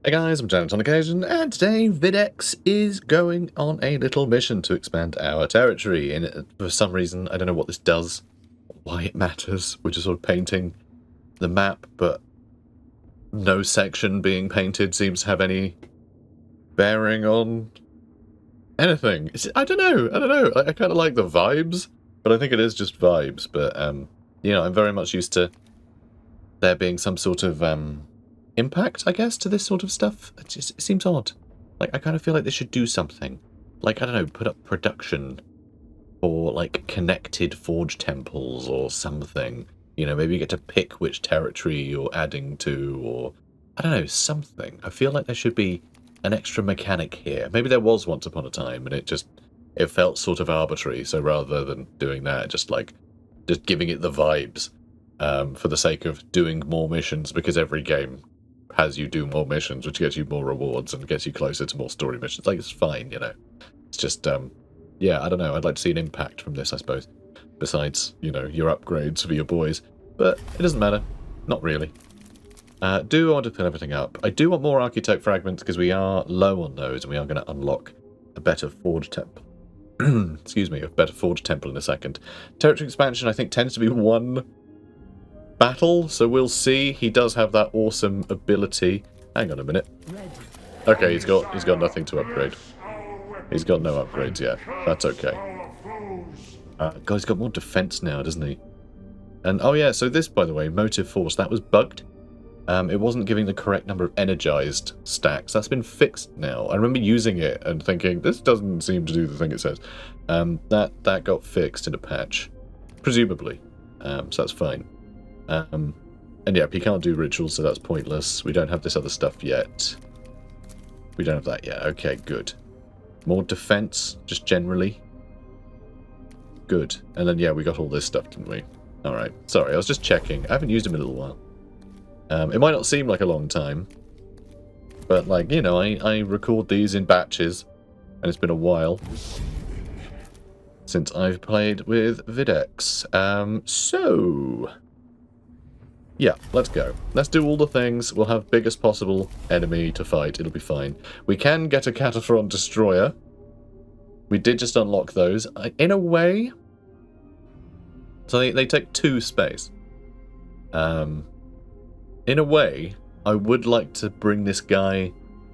Hey guys, I'm Janet on occasion, and today Videx is going on a little mission to expand our territory. And for some reason, I don't know what this does, why it matters. We're just sort of painting the map, but no section being painted seems to have any bearing on anything. I don't know. I kind of like the vibes, but I think it is just vibes. But, you know, I'm very much used to there being some sort of, impact, I guess, to this sort of stuff. It seems odd. Like, I kind of feel like they should do something. Like, I don't know, put up production for, like, connected forge temples or something. You know, maybe you get to pick which territory you're adding to, or, I don't know, something. I feel like there should be an extra mechanic here. Maybe there was once upon a time, and it felt sort of arbitrary, so rather than doing that, just giving it the vibes, for the sake of doing more missions, because every game has you do more missions, which gets you more rewards and gets you closer to more story missions. Like, it's fine, you know. It's just, yeah, I don't know. I'd like to see an impact from this, I suppose. Besides, you know, your upgrades for your boys. But it doesn't matter. Not really. Do I want to fill everything up? I do want more architect fragments because we are low on those and we are going to unlock a better forge temple. Excuse me, a better forge temple in a second. Territory expansion, I think, tends to be one battle, so we'll see. He does have that awesome ability. Hang on a minute. Okay, he's got nothing to upgrade. He's got no upgrades yet. That's okay. God, he's got more defense now, doesn't he? And oh yeah, so this, by the way, motive force, that was bugged. It wasn't giving the correct number of energized stacks. That's been fixed now. I remember using it and thinking, this doesn't seem to do the thing it says. That got fixed in a patch, presumably. So that's fine. And yeah, he can't do rituals, so that's pointless. We don't have this other stuff yet. We don't have that yet. Okay, good. More defense, just generally. Good. And then, yeah, we got all this stuff, didn't we? Alright. Sorry, I was just checking. I haven't used him in a little while. It might not seem like a long time, but, like, you know, I record these in batches, and it's been a while since I've played with Videx. So yeah, let's go. Let's do all the things. We'll have biggest possible enemy to fight. It'll be fine. We can get a Cataphron Destroyer. We did just unlock those. In a way, so they take 2 space. In a way, I would like to bring this guy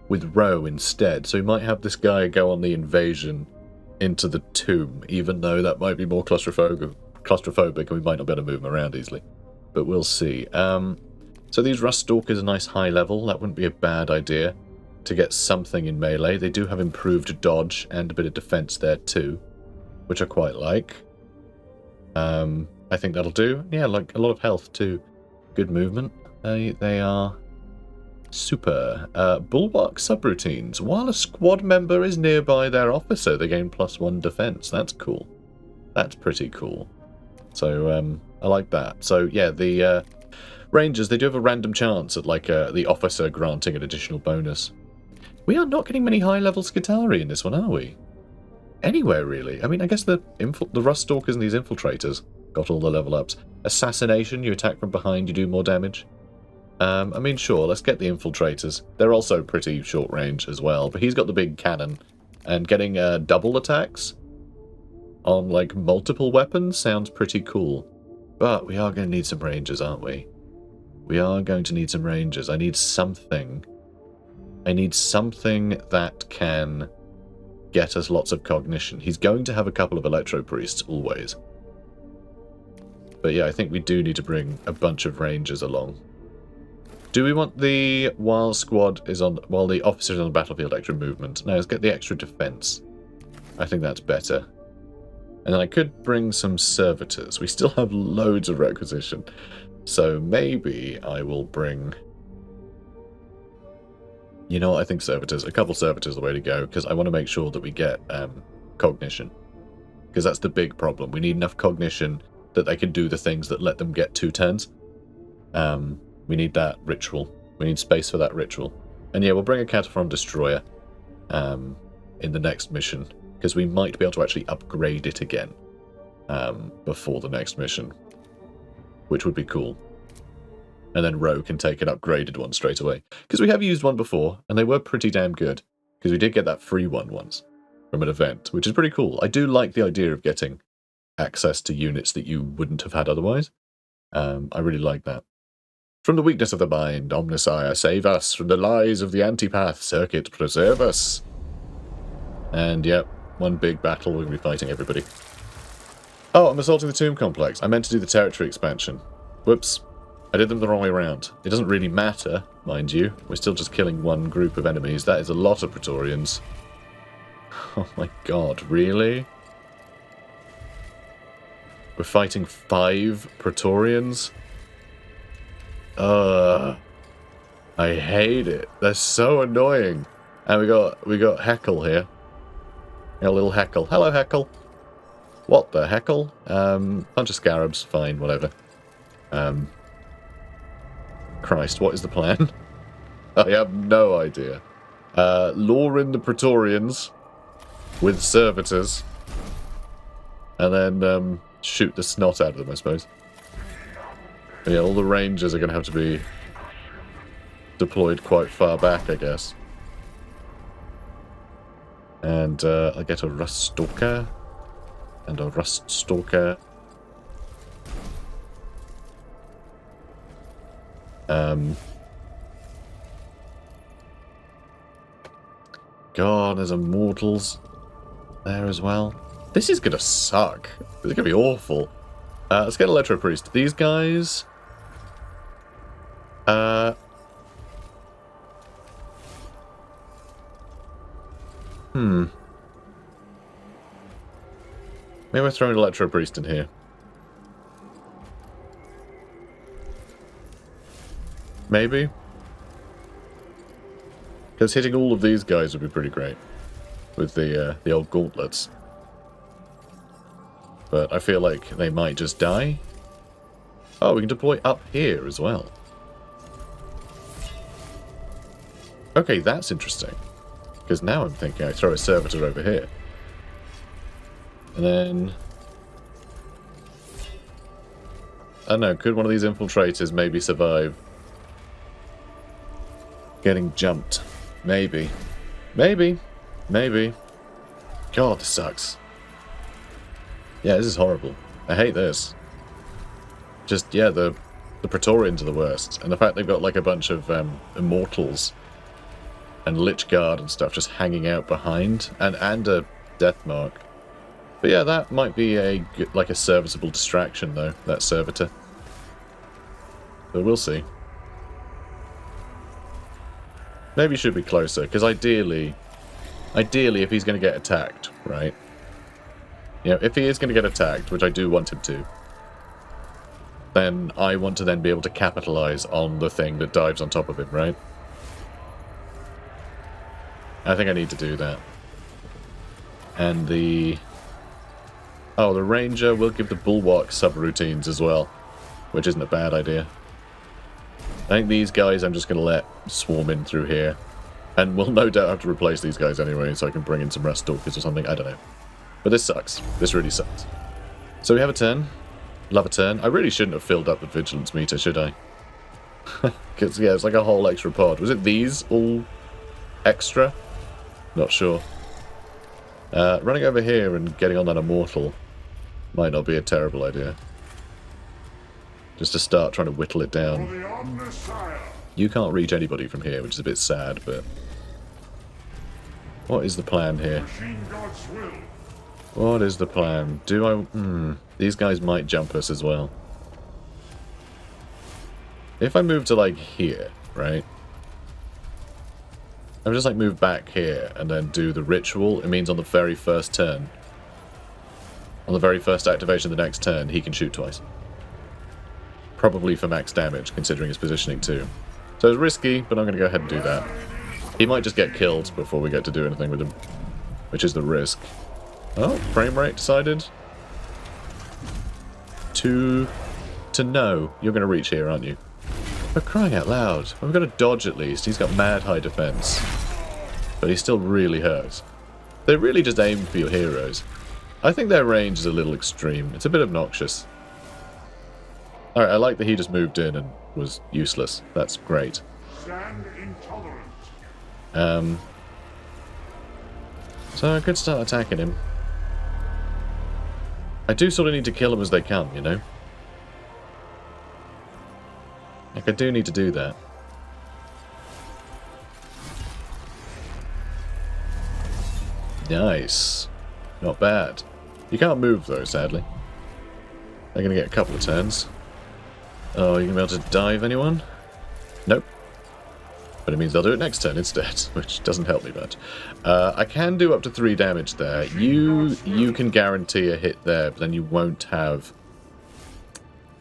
with Row instead. So we might have this guy go on the invasion into the tomb, even though that might be more claustrophobic and we might not be able to move him around easily. But we'll see. So these Rust Stalkers are nice high level. That wouldn't be a bad idea to get something in melee. They do have improved dodge and a bit of defense there too, which I quite like. I think that'll do. Yeah, like a lot of health too. Good movement. They are super. Bulwark subroutines. While a squad member is nearby their officer, they gain +1 defense. That's cool. That's pretty cool. So, I like that. So, yeah, the Rangers, they do have a random chance at, like, the officer granting an additional bonus. We are not getting many high-level Skitarii in this one, are we? Anywhere, really. I mean, I guess the Rust Stalkers and these Infiltrators got all the level ups. Assassination, you attack from behind, you do more damage. I mean, sure, let's get the Infiltrators. They're also pretty short range as well, but he's got the big cannon. And getting double attacks on, like, multiple weapons sounds pretty cool. But we are going to need some Rangers, aren't we? We are going to need some Rangers. I need something. I need something that can get us lots of cognition. He's going to have a couple of Electro Priests, always. But yeah, I think we do need to bring a bunch of Rangers along. Do we want the while the officer is on the battlefield extra movement? No, let's get the extra defense. I think that's better. And then I could bring some servitors. We still have loads of requisition. So maybe I will bring... You know what, I think servitors. A couple servitors are the way to go, because I want to make sure that we get cognition. Because that's the big problem. We need enough cognition that they can do the things that let them get 2 turns. We need that ritual. We need space for that ritual. And yeah, we'll bring a Cataphron Destroyer in the next mission, because we might be able to actually upgrade it again before the next mission, which would be cool. And then Ro can take an upgraded one straight away. Because we have used one before, and they were pretty damn good. Because we did get that free one once from an event, which is pretty cool. I do like the idea of getting access to units that you wouldn't have had otherwise. I really like that. From the weakness of the mind, Omnissiah, save us. From the lies of the antipath, Circuit, preserve us. And yep, one big battle, we're going to be fighting everybody. Oh, I'm assaulting the tomb complex. I meant to do the territory expansion. Whoops. I did them the wrong way around. It doesn't really matter, mind you. We're still just killing one group of enemies. That is a lot of Praetorians. Oh my god, really? We're fighting 5 Praetorians? I hate it. They're so annoying. And we got HEHKL here. A little HEHKL. Hello, HEHKL. What the HEHKL? Bunch of scarabs. Fine, whatever. Christ, what is the plan? I have no idea. Lure in the Praetorians with servitors. And then shoot the snot out of them, I suppose. But yeah, all the rangers are going to have to be deployed quite far back, I guess. And I get a Rust Stalker. And a Rust Stalker. God, there's Immortals there as well. This is gonna suck. This is gonna be awful. Let's get Electro Priest. These guys... Maybe we're throwing Electro Priest in here. Maybe? Because hitting all of these guys would be pretty great. With the old gauntlets. But I feel like they might just die. Oh, we can deploy up here as well. Okay, that's interesting. Because now I'm thinking I throw a servitor over here. And then... I don't know, could one of these infiltrators maybe survive getting jumped? Maybe. Maybe. Maybe. God, this sucks. Yeah, this is horrible. I hate this. Just, yeah, the Praetorians are the worst. And the fact they've got like a bunch of Immortals and Lich Guard and stuff just hanging out behind. And a Death Mark. But yeah, that might be like a serviceable distraction though, that servitor. But we'll see. Maybe should be closer, because ideally if he's going to get attacked, right? You know, if he is going to get attacked, which I do want him to, then I want to then be able to capitalize on the thing that dives on top of him, right? I think I need to do that. And the Ranger will give the Bulwark subroutines as well, which isn't a bad idea. I think these guys I'm just going to let swarm in through here. And we'll no doubt have to replace these guys anyway, so I can bring in some Rust Stalkers or something, I don't know. But this sucks. This really sucks. So we have a turn. Love a turn. I really shouldn't have filled up the Vigilance meter, should I? Because, yeah, it's like a whole extra pod. Was it these all extra? Not sure. Running over here and getting on that Immortal might not be a terrible idea. Just to start trying to whittle it down. You can't reach anybody from here, which is a bit sad, but... What is the plan here? What is the plan? Do I... These guys might jump us as well. If I move to, like, here, right? I'm just, like, move back here and then do the ritual. It means on the very first turn, on the very first activation of the next turn, he can shoot twice. Probably for max damage, considering his positioning too. So it's risky, but I'm going to go ahead and do that. He might just get killed before we get to do anything with him, which is the risk. Oh, frame rate decided. To no. You're going to reach here, aren't you? For crying out loud. We've got to dodge at least. He's got mad high defense. But he still really hurts. They really just aim for your heroes. I think their range is a little extreme. It's a bit obnoxious. Alright, I like that he just moved in and was useless. That's great. Stand intolerant. So I could start attacking him. I do sort of need to kill them as they come, you know? Like, I do need to do that. Nice. Not bad. You can't move, though, sadly. They're going to get a couple of turns. Oh, you going to be able to dive anyone? Nope. But it means they'll do it next turn instead, which doesn't help me much. I can do up to 3 damage there. You can guarantee a hit there, but then you won't have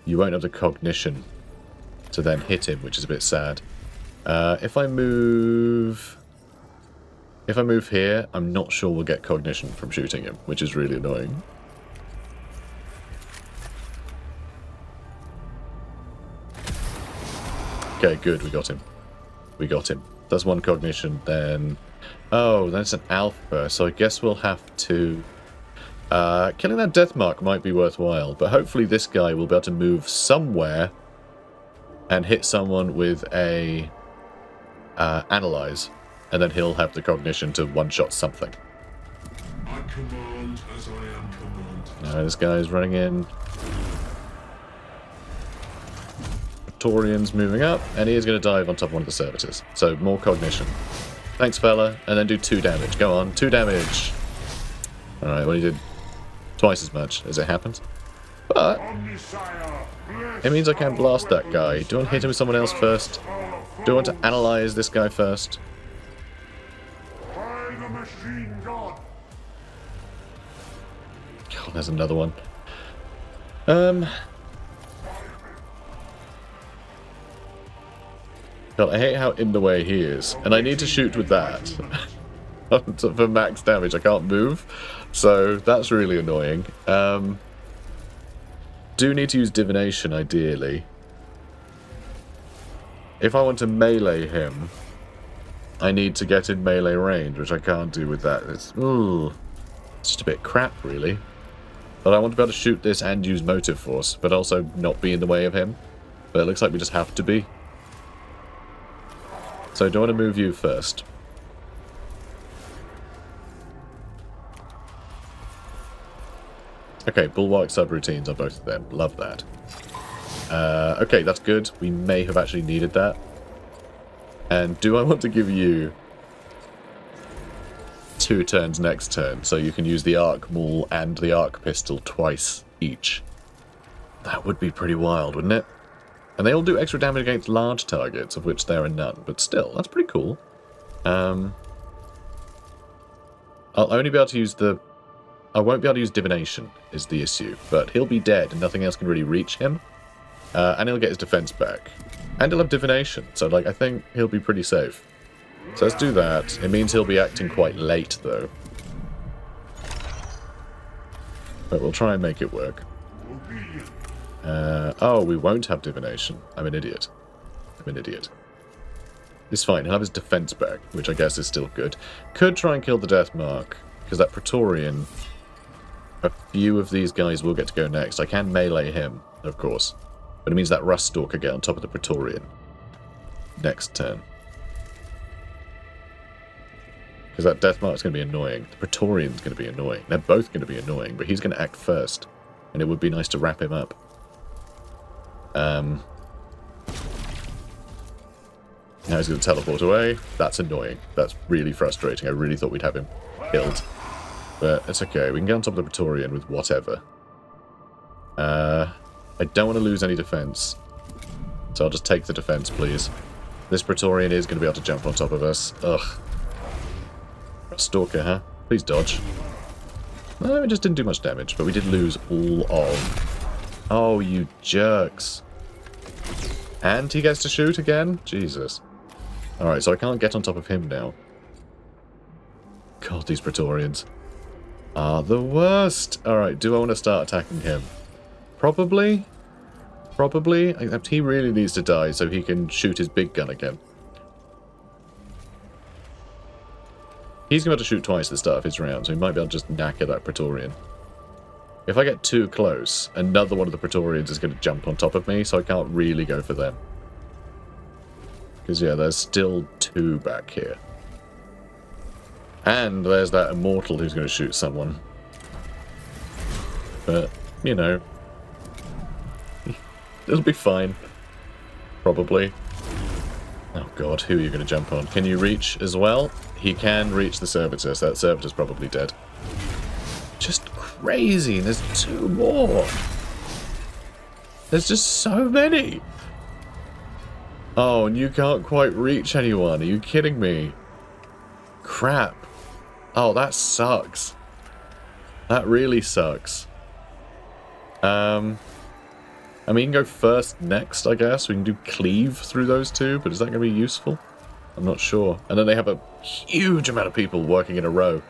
the cognition to then hit him, which is a bit sad. If I move here, I'm not sure we'll get cognition from shooting him, which is really annoying. Okay, good, we got him. We got him. That's 1 cognition, then... Oh, that's an alpha, so I guess we'll have to... killing that death mark might be worthwhile, but hopefully this guy will be able to move somewhere and hit someone with a... analyze, and then he'll have the cognition to one-shot something. I command as I am commanded. This guy's running in. Praetorians moving up, and he is going to dive on top of one of the servitors. So, more cognition. Thanks, fella. And then do 2 damage. Go on, 2 damage. Alright, well, he did twice as much as it happened. But it means I can blast that guy. Do I want to hit him with someone else first? Do I want to analyze this guy first? By the machine god. God, there's another one. God, I hate how in the way he is. And I need to shoot with that. For max damage, I can't move. So, that's really annoying. Do need to use divination, ideally. If I want to melee him, I need to get in melee range, which I can't do with that. It's just a bit crap, really. But I want to be able to shoot this and use motive force, but also not be in the way of him. But it looks like we just have to be. So do I want to move you first? Okay, bulwark subroutines on both of them. Love that. Okay, that's good. We may have actually needed that. And do I want to give you 2 turns next turn, so you can use the arc maul and the arc pistol twice each? That would be pretty wild, wouldn't it? And they all do extra damage against large targets, of which there are none. But still, that's pretty cool. I'll only be able to use the... I won't be able to use divination, is the issue. But he'll be dead, and nothing else can really reach him. And he'll get his defense back. And he'll have divination, so like I think he'll be pretty safe. So let's do that. It means he'll be acting quite late, though. But we'll try and make it work. Oh, we won't have divination. I'm an idiot. I'm an idiot. It's fine. He'll have his defense back, which I guess is still good. Could try and kill the death mark, because that Praetorian... A few of these guys will get to go next. I can melee him, of course. But it means that Rust Stalker get on top of the Praetorian. Next turn. Because that death mark's going to be annoying. The Praetorian's going to be annoying. They're both going to be annoying, but he's going to act first. And it would be nice to wrap him up. Now he's going to teleport away. That's annoying. That's really frustrating. I really thought we'd have him killed. But it's okay. We can get on top of the Praetorian with whatever. I don't want to lose any defense. So I'll just take the defense, please. This Praetorian is going to be able to jump on top of us. Ugh. Stalker, huh? Please dodge. No, it just didn't do much damage, but we did lose all of... Oh, you jerks. And he gets to shoot again? Jesus. Alright, so I can't get on top of him now. God, these Praetorians are the worst. Alright, do I want to start attacking him? Probably. Probably. Except he really needs to die so he can shoot his big gun again. He's going to have to shoot twice at the start of his round, so he might be able to just knacker that Praetorian. If I get too close, another one of the Praetorians is going to jump on top of me, so I can't really go for them. Because, yeah, there's still 2 back here. And there's that immortal who's going to shoot someone. But, you know, it'll be fine. Probably. Oh god, who are you going to jump on? Can you reach as well? He can reach the servitor, so that servitor's probably dead. Just crazy, there's 2 more. There's just so many. Oh, and you can't quite reach anyone. Are you kidding me? Crap. Oh, that sucks. That really sucks. I mean, you can go first next, I guess. We can do cleave through those 2, but is that going to be useful? I'm not sure. And then they have a huge amount of people working in a row.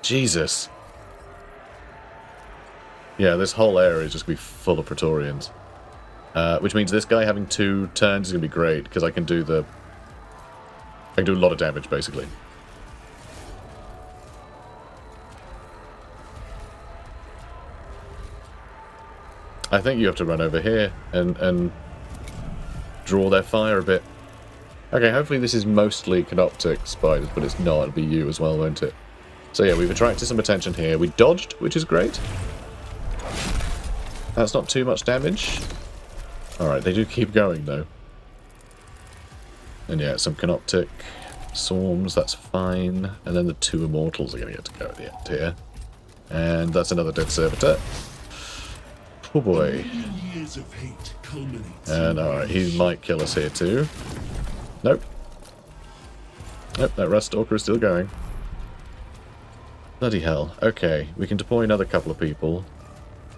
Jesus. Yeah, this whole area is just going to be full of Praetorians. Which means this guy having 2 turns is going to be great, because I can do a lot of damage, basically. I think you have to run over here and draw their fire a bit. Okay, hopefully this is mostly Canoptic spiders, but it's not. It'll be you as well, won't it? So yeah, we've attracted some attention here. We dodged, which is great. That's not too much damage. Alright, they do keep going, though. And yeah, some Canoptic swarms, that's fine. And then the 2 immortals are going to get to go at the end here. And that's another dead servitor. Oh boy. And alright, he might kill us here too. Nope. Nope, that Rust Stalker is still going. Bloody hell. Okay, we can deploy another couple of people.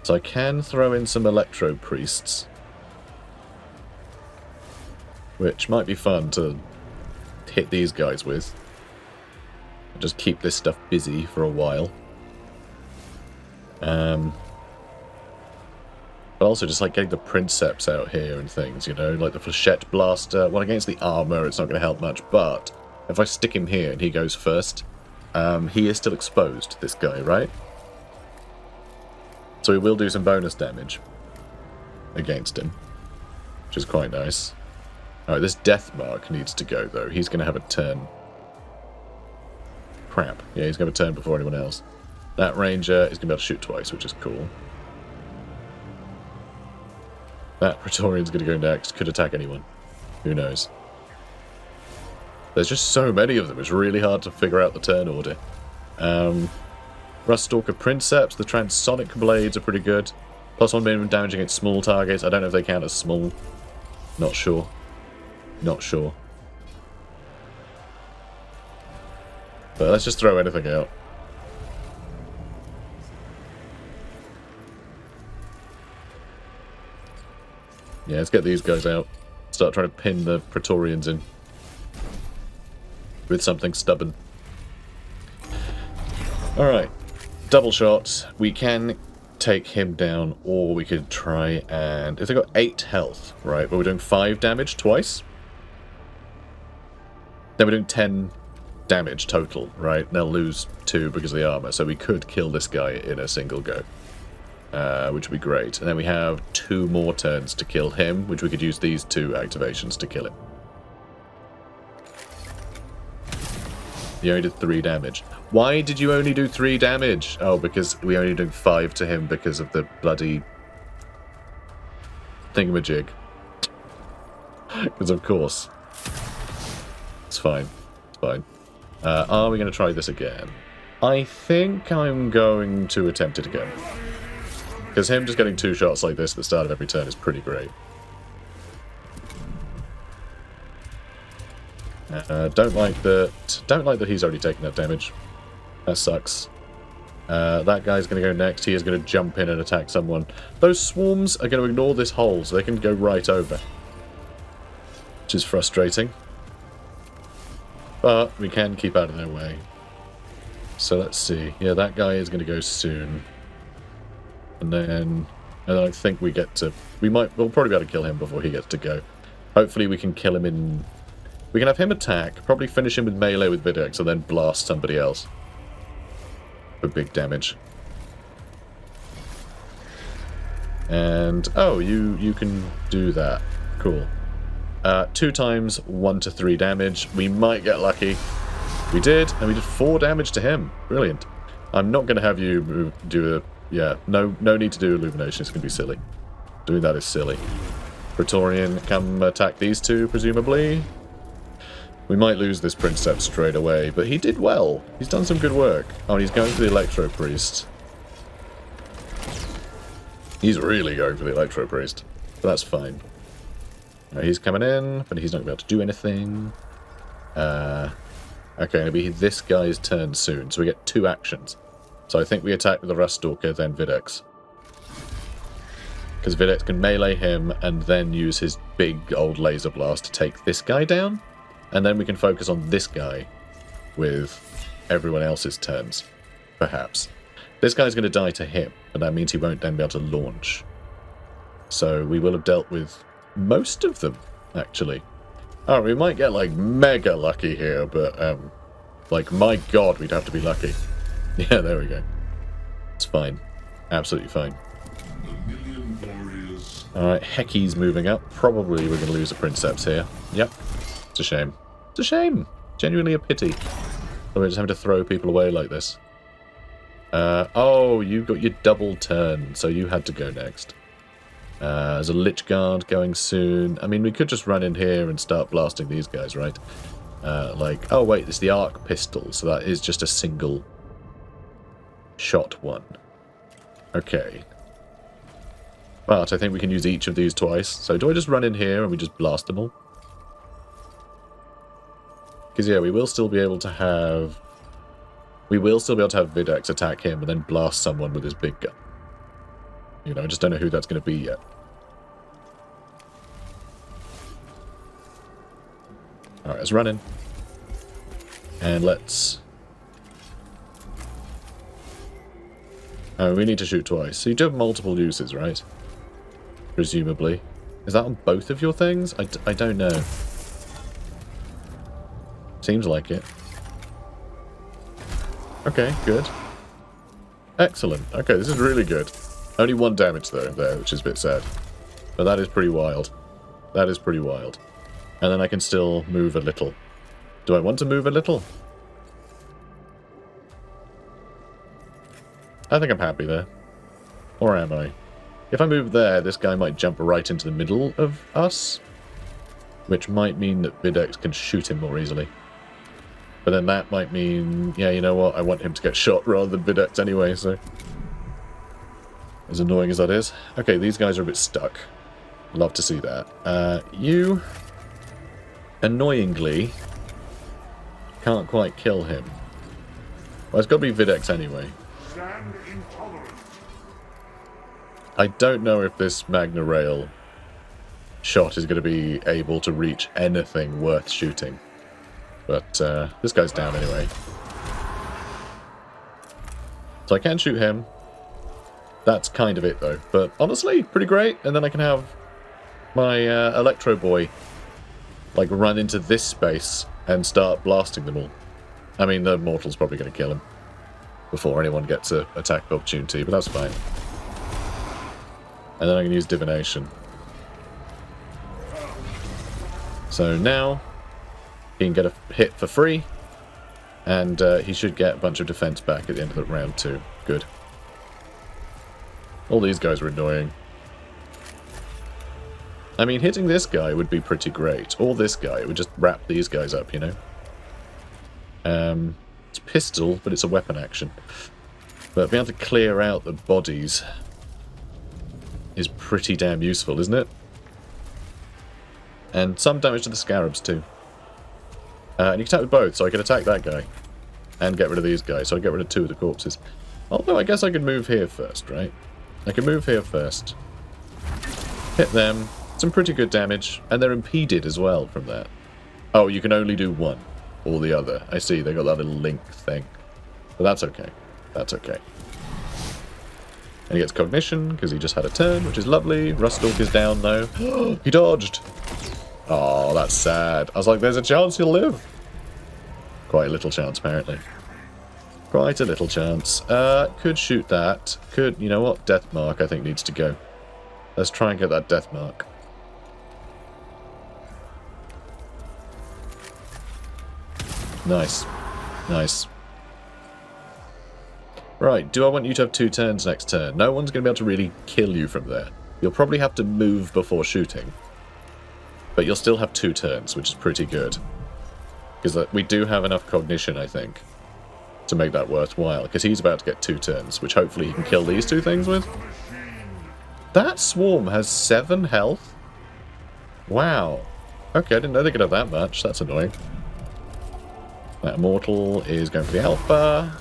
So I can throw in some Electro Priests. Which might be fun to hit these guys with. Just keep this stuff busy for a while. But also just like getting the Princeps out here and things, you know, like the Flechette Blaster. Well, against the armor, it's not going to help much, but if I stick him here and he goes first, he is still exposed, this guy, right? So he will do some bonus damage against him, which is quite nice. Alright, this Death Mark needs to go, though. He's going to have a turn. Crap. Yeah, he's going to have a turn before anyone else. That Ranger is going to be able to shoot twice, which is cool. That Praetorian's going to go next. Could attack anyone. Who knows? There's just so many of them. It's really hard to figure out the turn order. Ruststalker Princeps. The Transonic Blades are pretty good. +1 minimum damage against small targets. I don't know if they count as small. Not sure. Not sure. But let's just throw anything out. Yeah, let's get these guys out. Start trying to pin the Praetorians in. With something stubborn. Alright. Double shot. We can take him down, or we could try and... If they've got 8 health, right, but we're doing 5 damage twice. Then we're doing 10 damage total, right? And they'll lose 2 because of the armor, so we could kill this guy in a single go. Which would be great. And then we have 2 more turns to kill him, which we could use these 2 activations to kill him. You only did 3 damage. Why did you only do 3 damage? Oh, because we only did 5 to him because of the bloody thingamajig. Because of course. It's fine. It's fine. Are we going to try this again? I think I'm going to attempt it again. Because him just getting 2 shots like this at the start of every turn is pretty great. Don't like that he's already taken that damage. That sucks. That guy's going to go next. He is going to jump in and attack someone. Those swarms are going to ignore this hole, so they can go right over. Which is frustrating. But we can keep out of their way. So let's see. Yeah, that guy is going to go soon. And then I think we get to... We'll probably be able to kill him before he gets to go. Hopefully we can kill him in... We can have him attack, probably finish him with melee with Videx, and then blast somebody else. For big damage. And, oh, you can do that. Cool. 2 times 1 to 3 damage. We might get lucky. We did, and we did 4 damage to him. Brilliant. I'm not going to have you do a... Yeah, no need to do illumination. It's going to be silly. Doing that is silly. Praetorian, come attack these 2, presumably. We might lose this Princeps straight away, but he did well. He's done some good work. Oh, and he's going for the Electro Priest. He's really going for the Electro Priest. But that's fine. He's coming in, but he's not going to be able to do anything. Okay, it'll be this guy's turn soon, so we get 2 actions. So I think we attack with the Ruststalker, then Videx. Because Videx can melee him, and then use his big old laser blast to take this guy down. And then we can focus on this guy with everyone else's turns, perhaps. This guy's going to die to him, but that means he won't then be able to launch. So we will have dealt with most of them, actually. Oh, we might get, like, mega lucky here, but, like, my god, we'd have to be lucky. Yeah, there we go. It's fine. Absolutely fine. Alright, HEHKL's moving up. Probably we're going to lose a Princeps here. Yep. It's a shame. It's a shame. Genuinely a pity. We're just having to throw people away like this. Oh, you got your double turn, so you had to go next. There's a Lich Guard going soon. I mean, we could just run in here and start blasting these guys, right? Like, oh wait, it's the arc pistol, so that is just a single shot one. Okay. But I think we can use each of these twice. So do I just run in here and we just blast them all? Because, yeah, we will still be able to have... We will still be able to have Videx attack him and then blast someone with his big gun. You know, I just don't know who that's going to be yet. Alright, let's run in. And let's... Oh, we need to shoot twice. So you do have multiple uses, right? Presumably. Is that on both of your things? I don't know. Seems like it. Okay, good. Excellent. Okay, this is really good. Only 1 damage, though, there, which is a bit sad. But that is pretty wild. That is pretty wild. And then I can still move a little. Do I want to move a little? I think I'm happy there. Or am I? If I move there, this guy might jump right into the middle of us. Which might mean that Videx can shoot him more easily. But then that might mean... Yeah, you know what? I want him to get shot rather than Videx anyway, so... As annoying as that is. Okay, these guys are a bit stuck. Love to see that. You... Annoyingly... Can't quite kill him. Well, it's got to be Videx anyway. I don't know if this Magna Rail shot is going to be able to reach anything worth shooting. But this guy's down anyway. So I can shoot him. That's kind of it though. But honestly, pretty great. And then I can have my Electro Boy like run into this space and start blasting them all. I mean, the Mortal's probably going to kill him before anyone gets an attack opportunity, but that's fine. And then I can use Divination. So now he can get a hit for free, and he should get a bunch of defense back at the end of the round too. Good. All these guys are annoying. I mean, hitting this guy would be pretty great. Or this guy. It would just wrap these guys up, you know? It's pistol, but it's a weapon action. But being able to clear out the bodies is pretty damn useful, isn't it? And some damage to the scarabs too. And you can attack with both, so I can attack that guy. And get rid of these guys, so I get rid of 2 of the corpses. Although I guess I could move here first, right? I can move here first. Hit them. Some pretty good damage. And they're impeded as well from that. Oh, you can only do one or the other. I see, they got that little link thing. But that's okay. That's okay. And he gets cognition, because he just had a turn, which is lovely. Ruststalk is down, though. He dodged! Oh, that's sad. I was like, there's a chance he'll live. Quite a little chance, apparently. Quite a little chance. Could shoot that. Could, you know what? Death Mark, I think, needs to go. Let's try and get that death mark. Nice. Nice. Right, do I want you to have 2 turns next turn? No one's going to be able to really kill you from there. You'll probably have to move before shooting. But you'll still have 2 turns, which is pretty good. Because we do have enough cognition, I think, to make that worthwhile. Because he's about to get 2 turns, which hopefully he can kill these 2 things with. That swarm has 7 health? Wow. Okay, I didn't know they could have that much. That's annoying. That immortal is going for the alpha,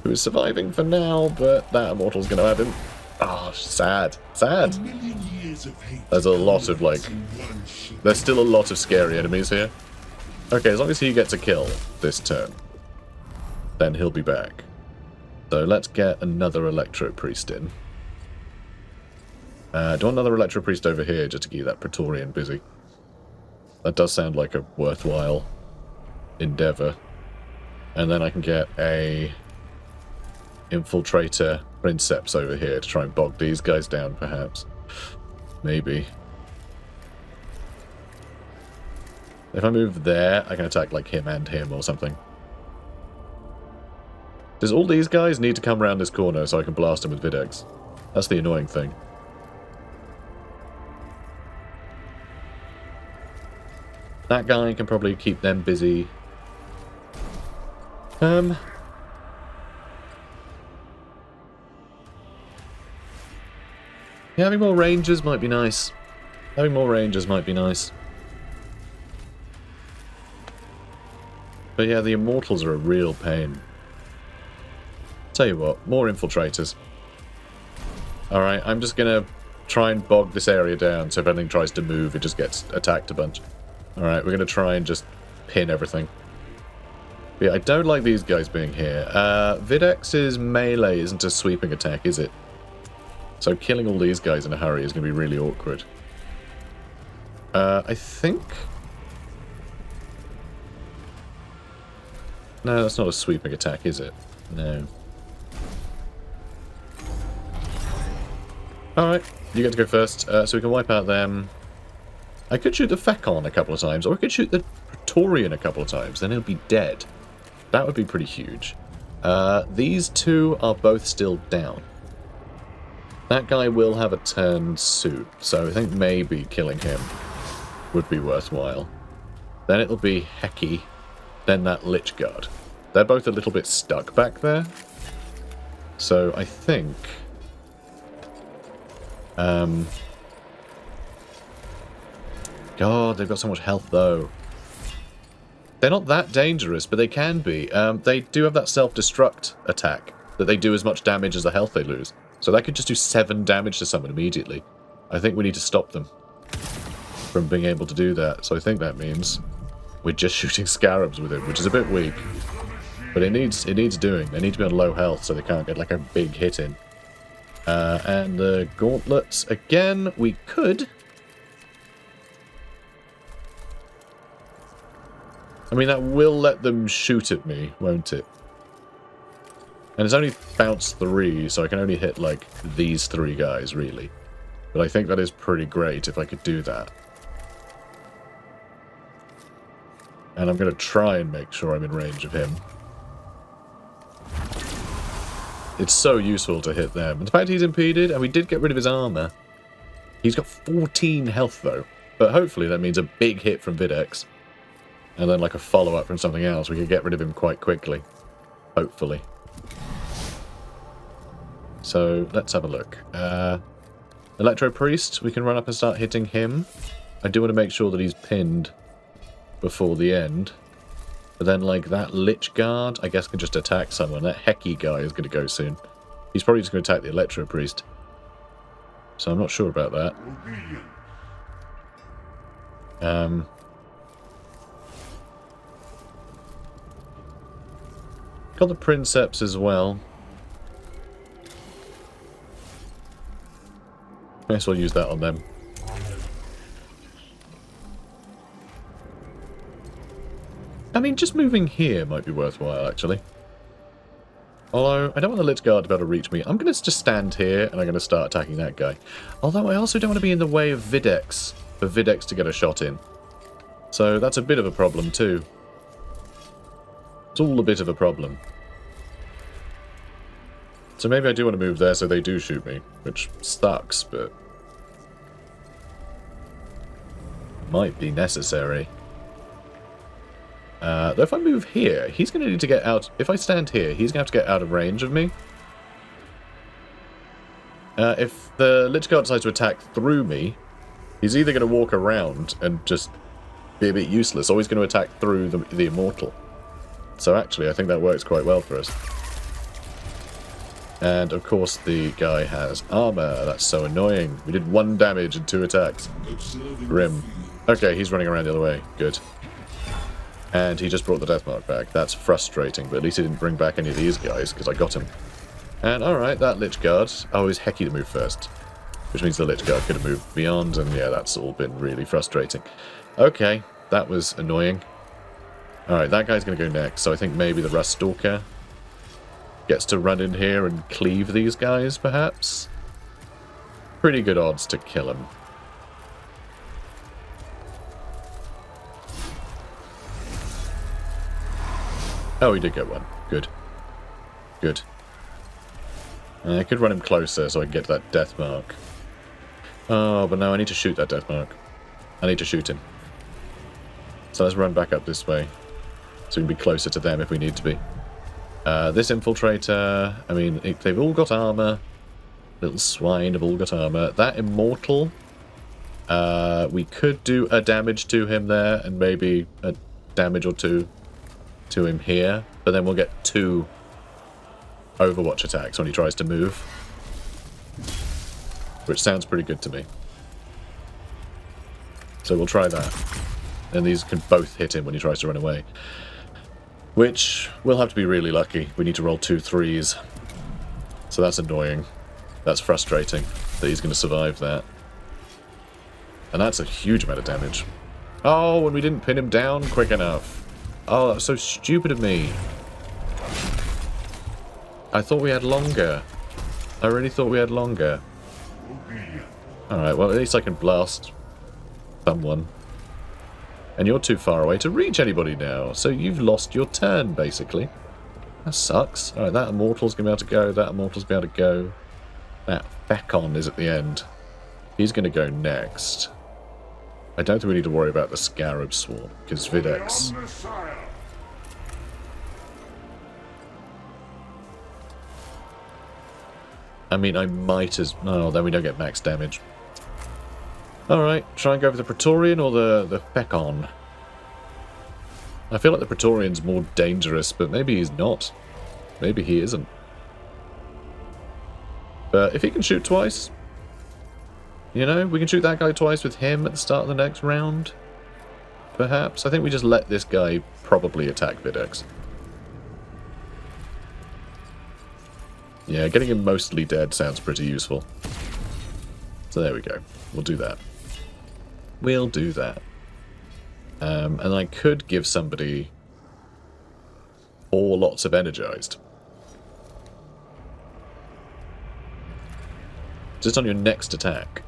who is surviving for now, but that immortal's going to have him. Oh, sad. Sad. There's a lot of, like... There's still a lot of scary enemies here. Okay, as long as he gets a kill this turn, then he'll be back. So let's get another Electro Priest in. Do you want another Electro Priest over here just to keep that Praetorian busy? That does sound like a worthwhile endeavour. And then I can get a Infiltrator Princeps over here to try and bog these guys down, perhaps. Maybe. If I move there, I can attack like him and him or something. Does all these guys need to come around this corner so I can blast them with Videx? That's the annoying thing. That guy can probably keep them busy. Yeah, having more rangers might be nice. Having more rangers might be nice. But yeah, the immortals are a real pain. Tell you what, more infiltrators. Alright, I'm just gonna try and bog this area down so if anything tries to move, it just gets attacked a bunch. Alright, we're gonna try and just pin everything. But yeah, I don't like these guys being here. Videx's melee isn't a sweeping attack, is it? So killing all these guys in a hurry is going to be really awkward. I think... No, that's not a sweeping attack, is it? No. Alright, you get to go first, so we can wipe out them. I could shoot the Fekon a couple of times, or I could shoot the Praetorian a couple of times, then he'll be dead. That would be pretty huge. These 2 are both still down. That guy will have a turned suit, so I think maybe killing him would be worthwhile. Then it'll be HEHKL, then that Lich Guard. They're both a little bit stuck back there. So I think... God, they've got so much health though. They're not that dangerous, but they can be. They do have that self-destruct attack, that they do as much damage as the health they lose. So that could just do 7 damage to someone immediately. I think we need to stop them from being able to do that. So I think that means we're just shooting scarabs with it, which is a bit weak. But it needs doing. They need to be on low health so they can't get like a big hit in. And the gauntlets, again, we could... I mean, that will let them shoot at me, won't it? And it's only bounce 3, so I can only hit, like, these 3 guys, really. But I think that is pretty great if I could do that. And I'm going to try and make sure I'm in range of him. It's so useful to hit them. In fact, he's impeded, and we did get rid of his armor. He's got 14 health, though. But hopefully that means a big hit from Videx. And then, like, a follow-up from something else. We could get rid of him quite quickly. Hopefully. So, let's have a look. Electro Priest, we can run up and start hitting him. I do want to make sure that he's pinned before the end. But then, like, that Lich Guard, I guess, can just attack someone. That HEHKL guy is going to go soon. He's probably just going to attack the Electro Priest. So I'm not sure about that. Got the Princeps as well. May as well use that on them. I mean, just moving here might be worthwhile, actually. Although, I don't want the Lich Guard to be able to reach me. I'm going to just stand here, and I'm going to start attacking that guy. Although, I also don't want to be in the way of Videx, for Videx to get a shot in. So, that's a bit of a problem, too. It's all a bit of a problem. So maybe I do want to move there so they do shoot me, which sucks, but might be necessary. Though if I move here, he's going to need to get out. If I stand here, he's going to have to get out of range of me. If the Lich Guard decides to attack through me, he's either going to walk around and just be a bit useless, or he's going to attack through the Immortal. So actually, I think that works quite well for us. And of course the guy has armor. That's so annoying. We did 1 damage and 2 attacks. Grim. Okay, he's running around the other way. Good. And he just brought the death mark back. That's frustrating, but at least he didn't bring back any of these guys, because I got him. And alright, that Lich Guard. Oh, it was HEHKL to move first. Which means the Lich Guard could have moved beyond, and yeah, that's all been really frustrating. Okay, that was annoying. Alright, that guy's going to go next, so I think maybe the Rust Stalker gets to run in here and cleave these guys, perhaps? Pretty good odds to kill him. Oh, he did get one. Good. Good. I could run him closer so I can get that death mark. Oh, but no, I need to shoot that death mark. I need to shoot him. So let's run back up this way, so we can be closer to them if we need to be. This infiltrator, I mean, they've all got armor. Little swine have all got armor. That Immortal, we could do a damage to him there, and maybe a damage or 2 to him here, but then we'll get 2 Overwatch attacks when he tries to move. Which sounds pretty good to me. So we'll try that. And these can both hit him when he tries to run away. Which, we'll have to be really lucky. We need to roll 2 3s. So that's annoying. That's frustrating that he's going to survive that. And that's a huge amount of damage. Oh, and we didn't pin him down quick enough. Oh, that was so stupid of me. I thought we had longer. I really thought we had longer. Alright, well at least I can blast someone. And you're too far away to reach anybody now, so you've lost your turn, basically. That sucks. Alright, that Immortal's going to be able to go, that Immortal's going to be able to go. That Fekon is at the end. He's going to go next. I don't think we need to worry about the Scarab Swarm, because Videx... I mean, I might as... Oh, then we don't get max damage. Alright, try and go for the Praetorian or the Fekon. I feel like the Praetorian's more dangerous, but maybe he's not. Maybe he isn't. But if he can shoot twice... You know, we can shoot that guy twice with him at the start of the next round. Perhaps. I think we just let this guy probably attack Videx. Yeah, getting him mostly dead sounds pretty useful. So there we go. We'll do that. We'll do that. And I could give somebody 4 lots of energized. Just on your next attack.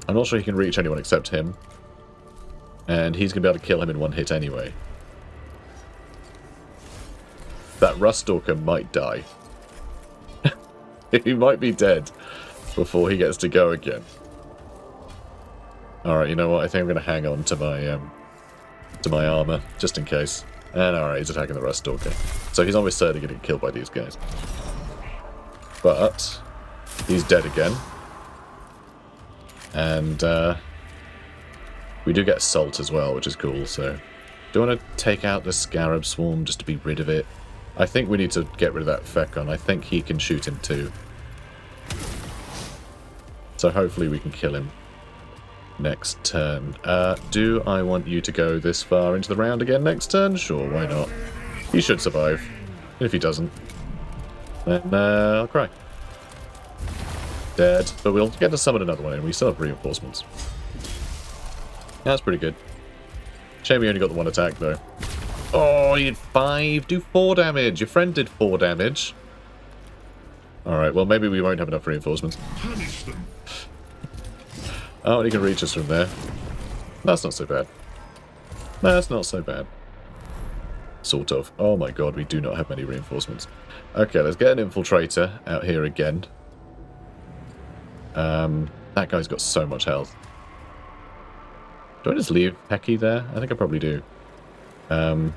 I'm not sure he can reach anyone except him. And he's going to be able to kill him in 1 hit anyway. That Rust Stalker might die. He might be dead before he gets to go again. Alright, you know what? I think I'm going to hang on to my armor, just in case. And alright, he's attacking the Rust Stalker. So he's almost certainly getting killed by these guys. But he's dead again. And we do get Assault as well, which is cool. So do you want to take out the Scarab Swarm just to be rid of it? I think we need to get rid of that Fekon. I think he can shoot him too. So hopefully we can kill him next turn. Do I want you to go this far into the round again next turn? Sure, why not? He should survive. And if he doesn't, then I'll cry. Dead. But we'll get to summon another one in. We still have reinforcements. That's pretty good. Shame we only got the 1 attack though. Oh, you did 5. Do 4 damage. Your friend did 4 damage. Alright, well, maybe we won't have enough reinforcements. Punish them. Oh, and he can reach us from there. That's not so bad. That's not so bad. Sort of. Oh my god, we do not have many reinforcements. Okay, let's get an infiltrator out here again. That guy's got so much health. Do I just leave HEHKL there? I think I probably do. Yeah,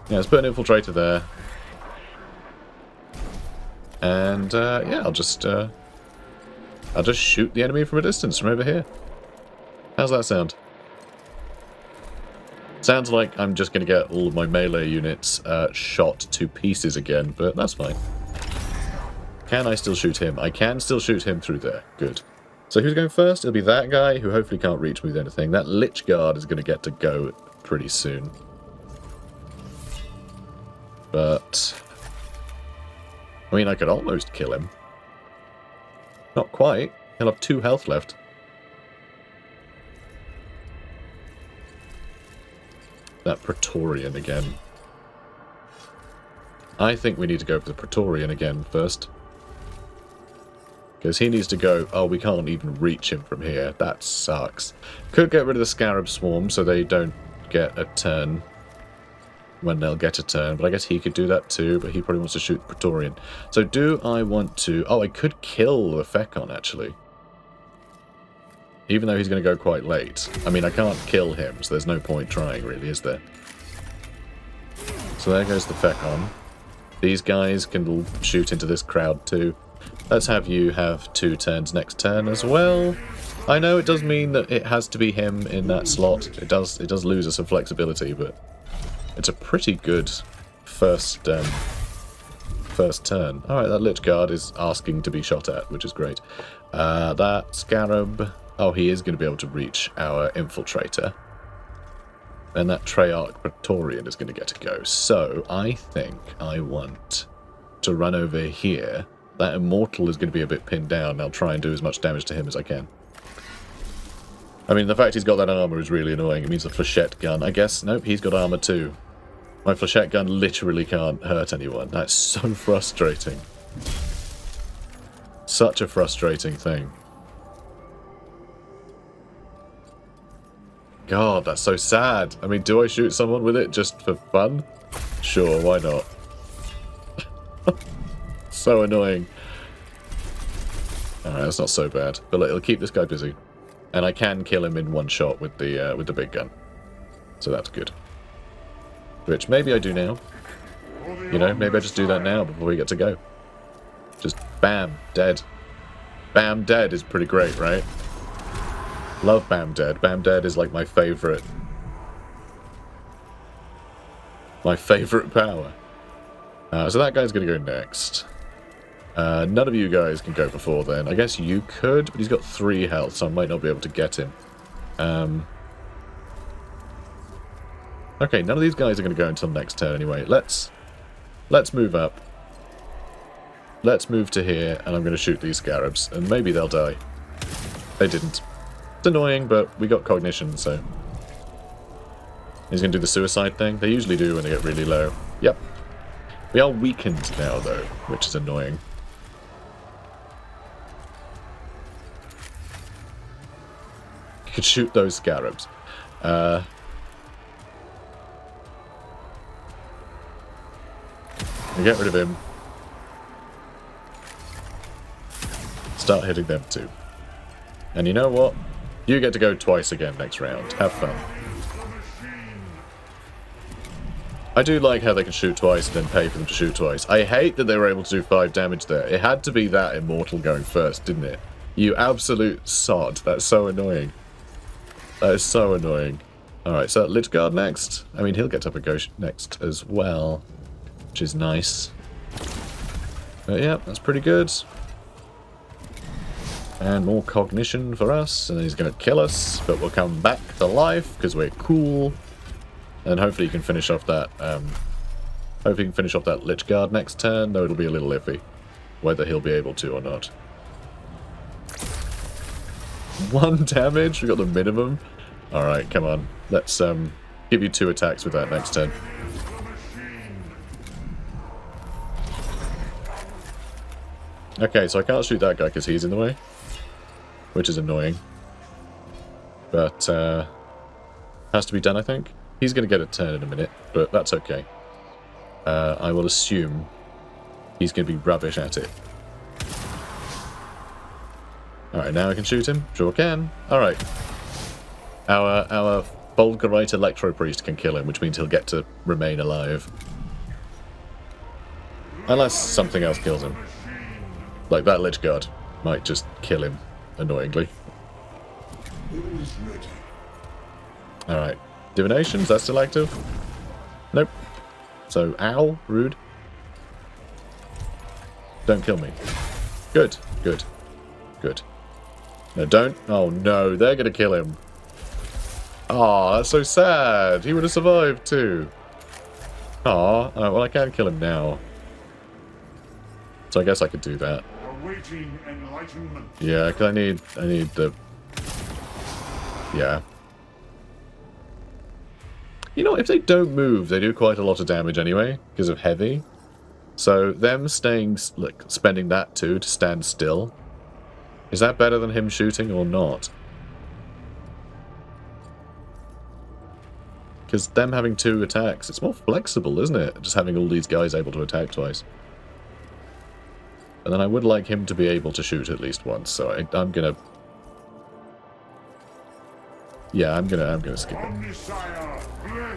let's put an infiltrator there. And yeah, I'll just shoot the enemy from a distance from over here. How's that sound? Sounds like I'm just going to get all of my melee units shot to pieces again, but that's fine. Can I still shoot him? I can still shoot him through there. Good. So who's going first? It'll be that guy, who hopefully can't reach me with anything. That Lich Guard is going to get to go pretty soon. But I mean, I could almost kill him. Not quite. He'll have 2 health left. That Praetorian again. I think we need to go for the Praetorian again first. Because he needs to go... Oh, we can't even reach him from here. That sucks. Could get rid of the Scarab Swarm so they don't get a turn when they'll get a turn. But I guess he could do that too, but he probably wants to shoot the Praetorian. So do I want to... Oh, I could kill the Fekon, actually. Even though he's going to go quite late. I mean, I can't kill him, so there's no point trying, really, is there? So there goes the Fekon. These guys can shoot into this crowd too. Let's have you have 2 turns next turn as well. I know it does mean that it has to be him in that slot. It does lose us some flexibility, but it's a pretty good first turn. Alright, that Lich Guard is asking to be shot at, which is great. That Scarab... Oh, he is going to be able to reach our infiltrator. And that Treyarch Praetorian is going to get to go. So, I think I want to run over here. That Immortal is going to be a bit pinned down, and I'll try and do as much damage to him as I can. I mean, the fact he's got that armor is really annoying. It means a flechette gun. I guess, nope, he's got armor too. My flechette gun literally can't hurt anyone. That's so frustrating. Such a frustrating thing. God, that's so sad. I mean, do I shoot someone with it just for fun? Sure, why not? So annoying. Alright, that's not so bad. But look, it'll keep this guy busy. And I can kill him in one shot with the big gun. So that's good. Which maybe I do now. You know, maybe I just do that now before we get to go. Just bam, dead. Bam, dead is pretty great, right? Love Bam Dead. Bam Dead is like my favourite. My favourite power. So that guy's going to go next. None of you guys can go before then. I guess you could, but he's got 3 health, so I might not be able to get him. Okay, none of these guys are going to go until next turn anyway. Let's move up. Let's move to here, and I'm going to shoot these scarabs, and maybe they'll die. They didn't. It's annoying, but we got cognition, so... He's going to do the suicide thing. They usually do when they get really low. Yep. We are weakened now, though, which is annoying. You could shoot those scarabs. We get rid of him. Start hitting them too. And you know what? You get to go twice again next round. Have fun. I do like how they can shoot twice and then pay for them to shoot twice. I hate that they were able to do 5 damage there. It had to be that Immortal going first, didn't it? You absolute sod. That's so annoying. That is so annoying. Alright, so Lich Guard next. I mean, he'll get up and go next as well, which is nice. But yeah, that's pretty good. And more cognition for us, and he's going to kill us, but we'll come back to life because we're cool. And hopefully he can finish off that. Hopefully he can finish off that Lich Guard next turn, though it'll be a little iffy whether he'll be able to or not. 1 damage. We got the minimum. All right, come on. Let's give you 2 attacks with that next turn. Okay, so I can't shoot that guy because he's in the way, which is annoying. But, has to be done, I think. He's going to get a turn in a minute, but that's okay. I will assume he's going to be rubbish at it. Alright, now I can shoot him. Sure can. Alright. Our Boltgun Electro Priest can kill him, which means he'll get to remain alive. Unless something else kills him. Like that Lich Guard might just kill him, annoyingly. Alright. Divination, is that still active? Nope. So, ow, rude. Don't kill me. Good, good, good. No, don't. Oh no, they're gonna kill him. Aw, that's so sad. He would have survived too. Aw, well I can't kill him now. So I guess I could do that. Awaiting enlightenment. Yeah, because I need the... Yeah. You know, if they don't move, they do quite a lot of damage anyway, because of heavy. So them staying, like, spending that too to stand still, is that better than him shooting or not? Because them having 2 attacks, it's more flexible, isn't it? Just having all these guys able to attack twice. And then I would like him to be able to shoot at least once, so I'm gonna... Yeah, I'm gonna skip it.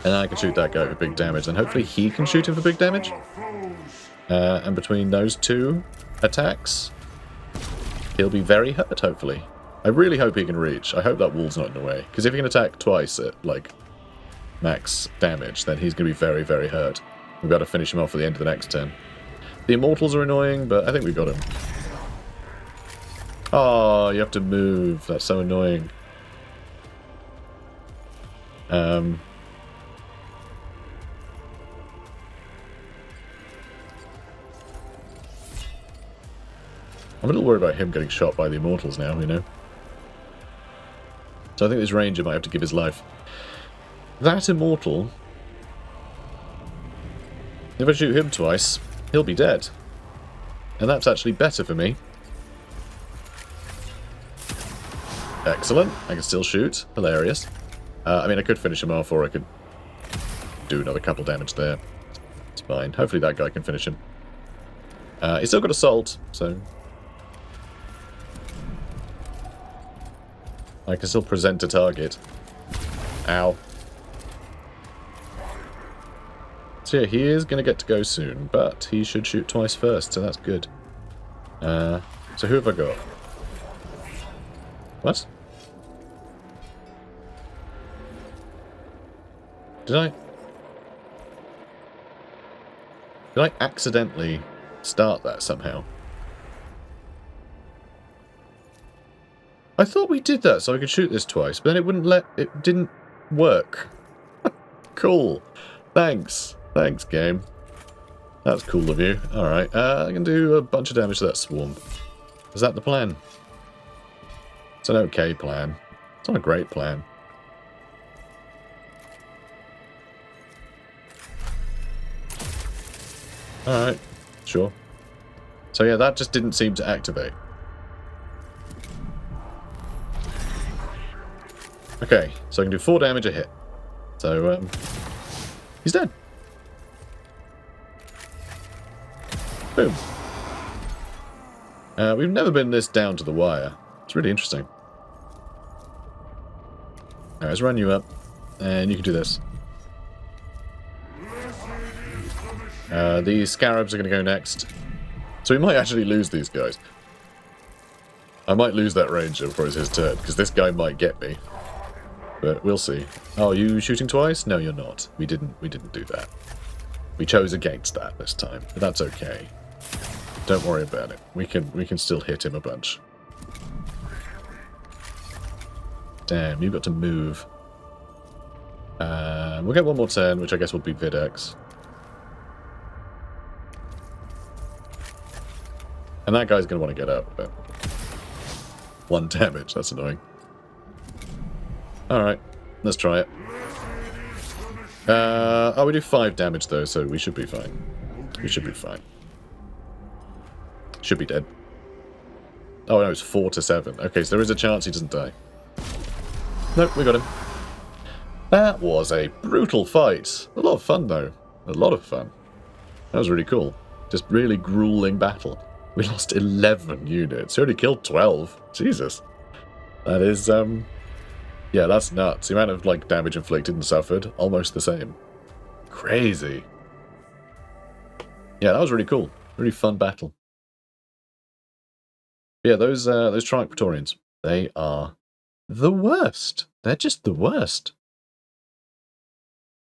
And then I can shoot that guy for big damage, and hopefully he can shoot him for big damage. And between those 2 attacks, he'll be very hurt, hopefully. I really hope he can reach. I hope that wall's not in the way. Because if he can attack twice at, like, max damage, then he's going to be very, very hurt. We've got to finish him off at the end of the next turn. The Immortals are annoying, but I think we got him. Oh, you have to move. That's so annoying. I'm a little worried about him getting shot by the Immortals now, you know. So I think this Ranger might have to give his life. That Immortal, if I shoot him twice, he'll be dead. And that's actually better for me. Excellent. I can still shoot. Hilarious. I mean, I could finish him off, or I could do another couple damage there. It's fine. Hopefully that guy can finish him. He's still got Assault, so... I can still present a target. Ow. So yeah, he is going to get to go soon, but he should shoot twice first, so that's good. So who have I got? What? Did I accidentally start that somehow? I thought we did that so I could shoot this twice, but then it didn't work. Cool. Thanks. Thanks, game. That's cool of you. Alright, I can do a bunch of damage to that swarm. Is that the plan? It's an okay plan. It's not a great plan. Alright, sure. So yeah, that just didn't seem to activate. Okay, so I can do 4 damage a hit. So, he's dead. Boom. We've never been this down to the wire. It's really interesting. Alright, let's run you up, and you can do this. These Scarabs are going to go next. So we might actually lose these guys. I might lose that Ranger before it's his turn, because this guy might get me. But we'll see. Oh, are you shooting twice? No, you're not. We didn't do that. We chose against that this time, but that's okay. Don't worry about it. We can still hit him a bunch. Damn, you've got to move. We'll get one more turn, which I guess will be Videx. And that guy's going to want to get up, but 1 damage, that's annoying. Alright, let's try it. Oh, we do 5 damage though, so we should be fine. We should be fine. Should be dead. Oh no, it's 4 to 7. Okay, so there is a chance he doesn't die. Nope, we got him. That was a brutal fight. A lot of fun though. A lot of fun. That was really cool. Just really grueling battle. We lost 11 units. He only killed 12. Jesus. That is, yeah, that's nuts. The amount of, like, damage inflicted and suffered, almost the same. Crazy. Yeah, that was really cool. Really fun battle. Yeah, those Triarch Praetorians, they are the worst. They're just the worst.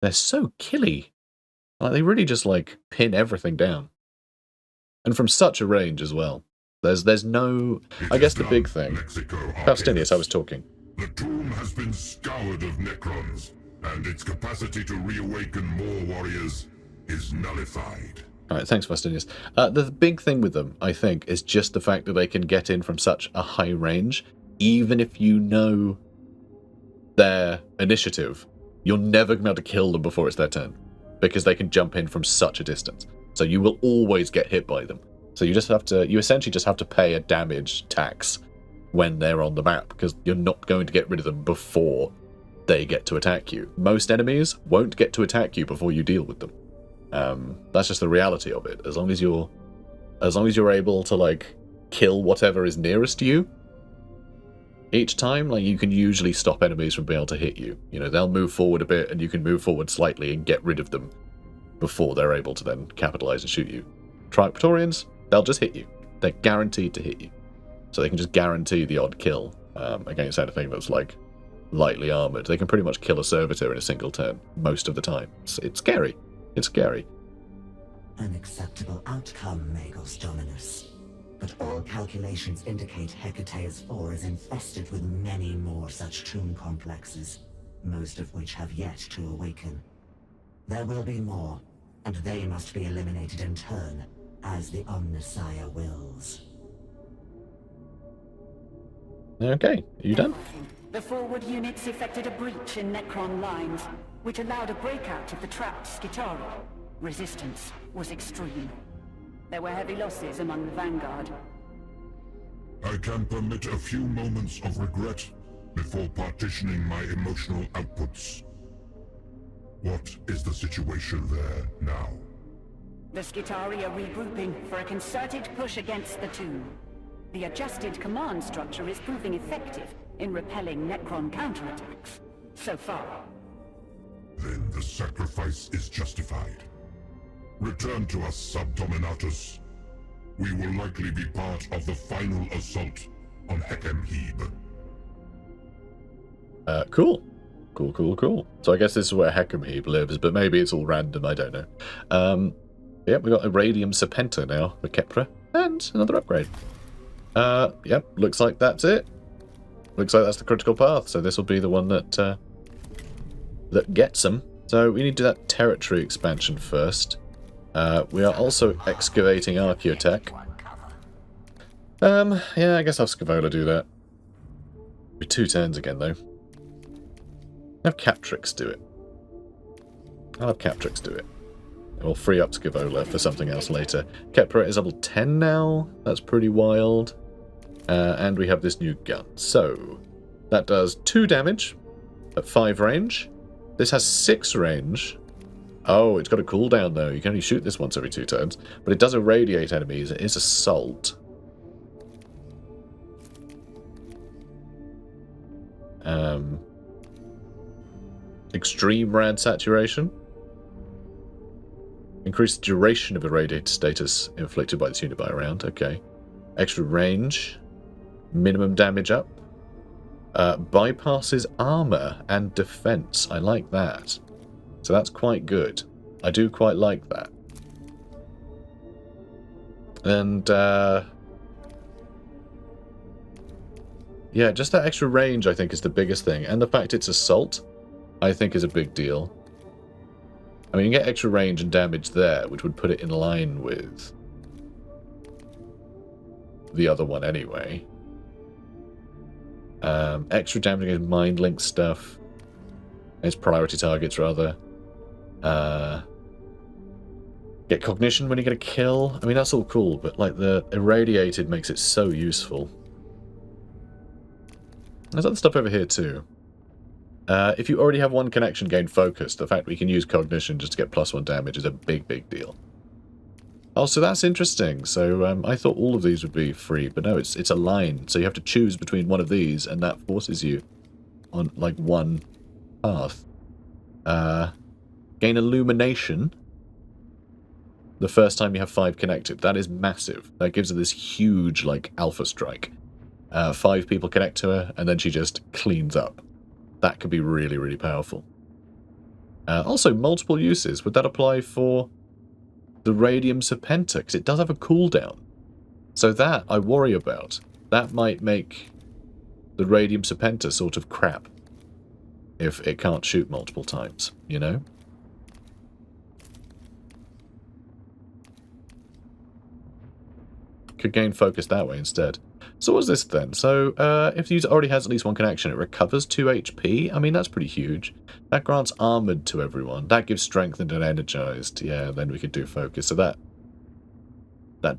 They're so killy. Like, they really just, like, pin everything down. And from such a range as well. There's no... I guess the big thing... Faustinius, I was talking. The tomb has been scoured of Necrons, and its capacity to reawaken more warriors is nullified. Alright, thanks, Faustinius. The big thing with them, I think, is just the fact that they can get in from such a high range. Even if you know their initiative, you're never going to be able to kill them before it's their turn. Because they can jump in from such a distance. So you will always get hit by them. So you essentially just have to pay a damage tax when they're on the map, because you're not going to get rid of them before they get to attack you. Most enemies won't get to attack you before you deal with them. That's just the reality of it. As long as you're able to, like, kill whatever is nearest to you each time, like, you can usually stop enemies from being able to hit you. You know, they'll move forward a bit and you can move forward slightly and get rid of them before they're able to then capitalize and shoot you. Triarch Praetorians, they'll just hit you. They're guaranteed to hit you. So they can just guarantee the odd kill against anything that's, like, lightly armored. They can pretty much kill a servitor in a single turn most of the time. It's scary. It's scary. An acceptable outcome, Magos Dominus. But all calculations indicate Hecate's 4 is infested with many more such tomb complexes, most of which have yet to awaken. There will be more, and they must be eliminated in turn, as the Omnissiah wills. Okay, are you done? The forward units effected a breach in Necron lines, which allowed a breakout of the trapped Skitari. Resistance was extreme. There were heavy losses among the Vanguard. I can permit a few moments of regret before partitioning my emotional outputs. What is the situation there now? The Skitari are regrouping for a concerted push against the tomb. The adjusted command structure is proving effective in repelling Necron counterattacks. So far. Then the sacrifice is justified. Return to us, Subdominatus. We will likely be part of the final assault on HEHKL. Cool. Cool. So I guess this is where HEHKL lives, but maybe it's all random, I don't know. Yep, we got Iradium Serpenta now for Kepra, and another upgrade. Yep, looks like that's it. Looks like that's the critical path, so this will be the one that gets them. So we need to do that territory expansion first. We are also excavating Archaeotech. Yeah, I guess I'll have Scaevola do that. Be 2 turns again, though. Have Captrix do it. I'll have Captrix do it. We'll free up Scaevola for something else later. Kepra is level 10 now. That's pretty wild. And we have this new gun. So, that does 2 damage at 5 range. This has 6 range. Oh, it's got a cooldown though. You can only shoot this once every 2 turns. But it does irradiate enemies. It is assault. Extreme rad saturation. Increased duration of irradiated status inflicted by this unit by a round. Okay. Extra range. Minimum damage up. Bypasses armor and defense. I like that. So that's quite good. I do quite like that. And, yeah, just that extra range, I think, is the biggest thing. And the fact it's assault, I think, is a big deal. I mean, you get extra range and damage there, which would put it in line with the other one anyway. Extra damage against mind link stuff. Against priority targets, rather. Get cognition when you get a kill. I mean, that's all cool, but like the irradiated makes it so useful. There's other stuff over here too. If you already have one connection, gain focus. The fact we can use cognition just to get +1 damage is a big, big deal. Oh, so that's interesting. So I thought all of these would be free, but no, it's a line. So you have to choose between one of these, and that forces you on like one path. Gain illumination the first time you have 5 connected. That is massive. That gives her this huge like alpha strike. 5 people connect to her, and then she just cleans up. That could be really, really powerful. Also, multiple uses. Would that apply for the Radium Serpenta? Because it does have a cooldown. So that I worry about. That might make the Radium Serpenta sort of crap if it can't shoot multiple times, you know? Could gain focus that way instead. So what's this then? So if the user already has at least one connection, it recovers 2 HP. I mean, that's pretty huge. That grants armored to everyone. That gives strengthened and energized. Yeah, then we could do focus. So that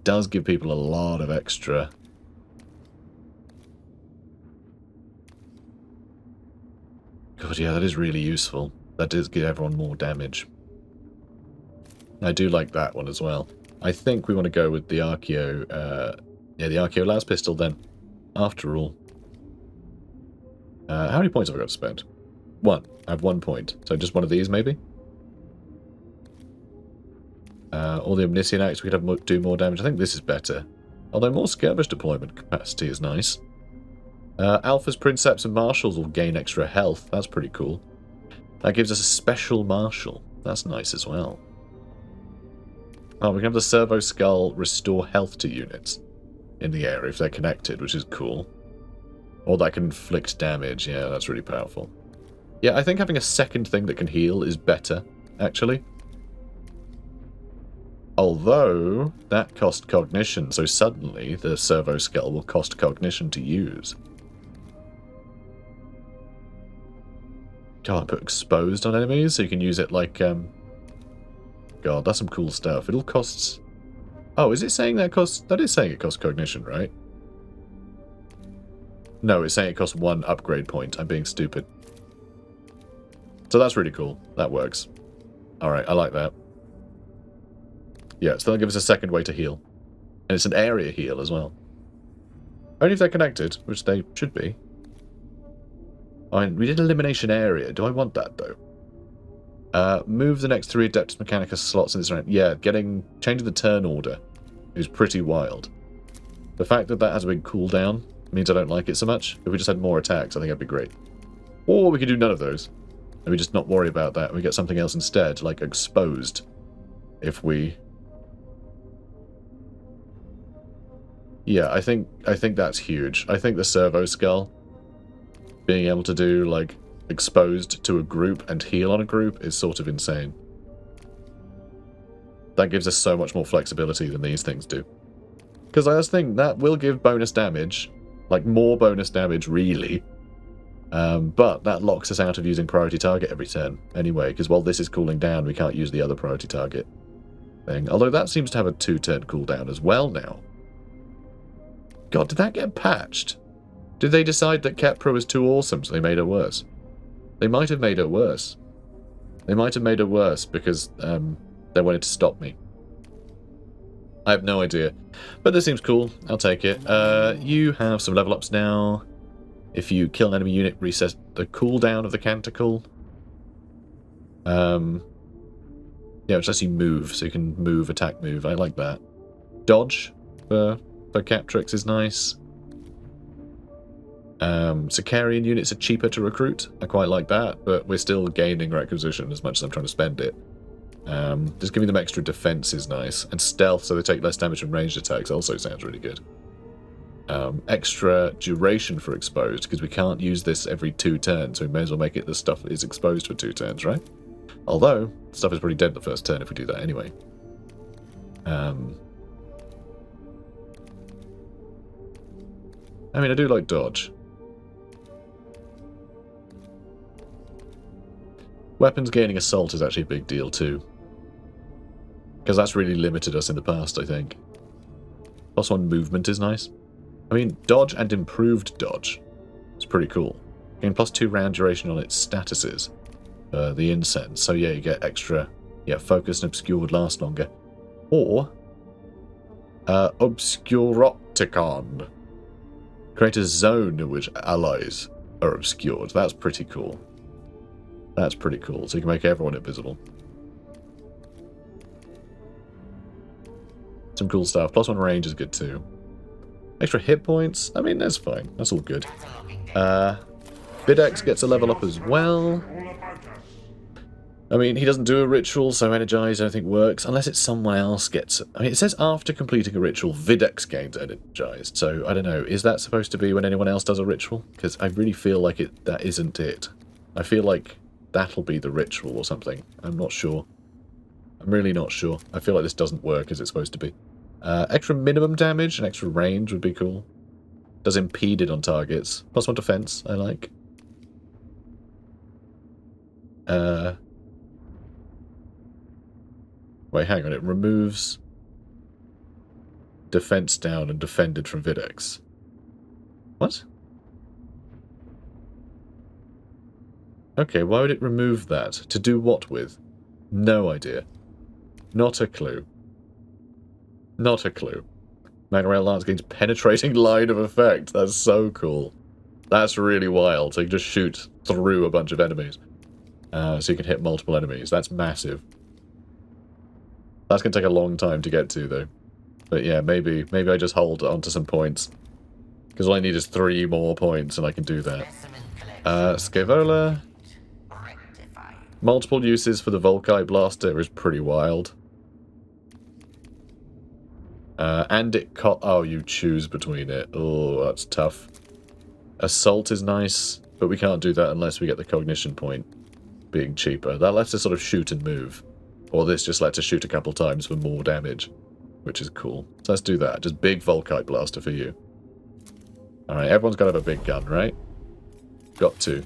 does give people a lot of extra. God, yeah, that is really useful. That does give everyone more damage. I do like that one as well. I think we want to go with the Archeo, yeah, the Archeo Las Pistol then, after all. How many points have I got to spend? 1. I have 1 point. So just one of these, maybe? All the Omniscient Acts, we could have do more damage. I think this is better. Although more skirmish deployment capacity is nice. Alphas, Princeps, and Marshals will gain extra health. That's pretty cool. That gives us a special Marshal. That's nice as well. Oh, we can have the Servo Skull restore health to units in the area if they're connected, which is cool. Or that can inflict damage. Yeah, that's really powerful. Yeah, I think having a second thing that can heal is better, actually. Although, that cost cognition, so suddenly the Servo Skull will cost cognition to use. God, I put exposed on enemies, so you can use it like, God, that's some cool stuff. It all costs... Oh, is it saying that costs... That is saying it costs cognition, right? No, it's saying it costs 1 upgrade point. I'm being stupid. So that's really cool. That works. Alright, I like that. Yeah, so that'll give us a second way to heal. And it's an area heal as well. Only if they're connected, which they should be. I mean, we did elimination area. Do I want that, though? Move the next 3 Adeptus Mechanicus slots in this round. Yeah, changing the turn order is pretty wild. The fact that that has a big cooldown means I don't like it so much. If we just had more attacks, I think that'd be great. Or we could do none of those. And we just not worry about that. We get something else instead, like exposed. If we... Yeah, I think that's huge. I think the Servo Skull, being able to do, like, exposed to a group and heal on a group is sort of insane. That gives us so much more flexibility than these things do. Because I just think that will give bonus damage, like more bonus damage really, but that locks us out of using priority target every turn anyway, because while this is cooling down we can't use the other priority target thing, although that seems to have a 2-turn cooldown as well now. God, did that get patched? Did they decide that Kepra was too awesome so they made it worse? They might have made it worse. They might have made it worse because they wanted to stop me. I have no idea. But this seems cool. I'll take it. You have some level ups now. If you kill an enemy unit, reset the cooldown of the Canticle. Yeah, which lets you move, so you can move, attack, move. I like that. Dodge for Captrix is nice. Sicarian units are cheaper to recruit. I quite like that, but we're still gaining requisition as much as I'm trying to spend it. Just giving them extra defense is nice. And stealth, so they take less damage from ranged attacks, also sounds really good. Extra duration for exposed, because we can't use this every 2 turns, so we may as well make it the stuff is exposed for 2 turns, right? Although, stuff is pretty dead the first turn if we do that anyway. I mean, I do like dodge. Weapons gaining assault is actually a big deal too. Because that's really limited us in the past, I think. +1 movement is nice. I mean, dodge and improved dodge. It's pretty cool. Gain +2 round duration on its statuses. The incense. So yeah, you get extra... Yeah, focused and obscured last longer. Or... Obscuropticon. Create a zone in which allies are obscured. That's pretty cool. That's pretty cool. So you can make everyone invisible. Some cool stuff. +1 range is good too. Extra hit points. I mean, that's fine. That's all good. Videx gets a level up as well. I mean, he doesn't do a ritual, so Energize I don't think works, unless it's someone else gets... I mean, it says after completing a ritual, Videx gains Energized, so I don't know. Is that supposed to be when anyone else does a ritual? Because I really feel like that isn't it. I feel like that'll be the ritual or something. I'm not sure. I'm really not sure. I feel like this doesn't work as it's supposed to be. Extra minimum damage and extra range would be cool. Does impeded on targets. +1 defense, I like. Wait, hang on. It removes defense down and defended from Videx. What? Okay, why would it remove that? To do what with? No idea. Not a clue. Not a clue. Magna Lance gains penetrating line of effect. That's so cool. That's really wild. So you can just shoot through a bunch of enemies. So you can hit multiple enemies. That's massive. That's going to take a long time to get to, though. But yeah, maybe I just hold on to some points. Because all I need is 3 more points and I can do that. Scaevola. Multiple uses for the Volkite Blaster is pretty wild. And it oh, you choose between it. Oh, that's tough. Assault is nice, but we can't do that unless we get the cognition point being cheaper. That lets us sort of shoot and move. Or this just lets us shoot a couple times for more damage, which is cool. So let's do that. Just big Volkite Blaster for you. Alright, everyone's got to have a big gun, right? Got to.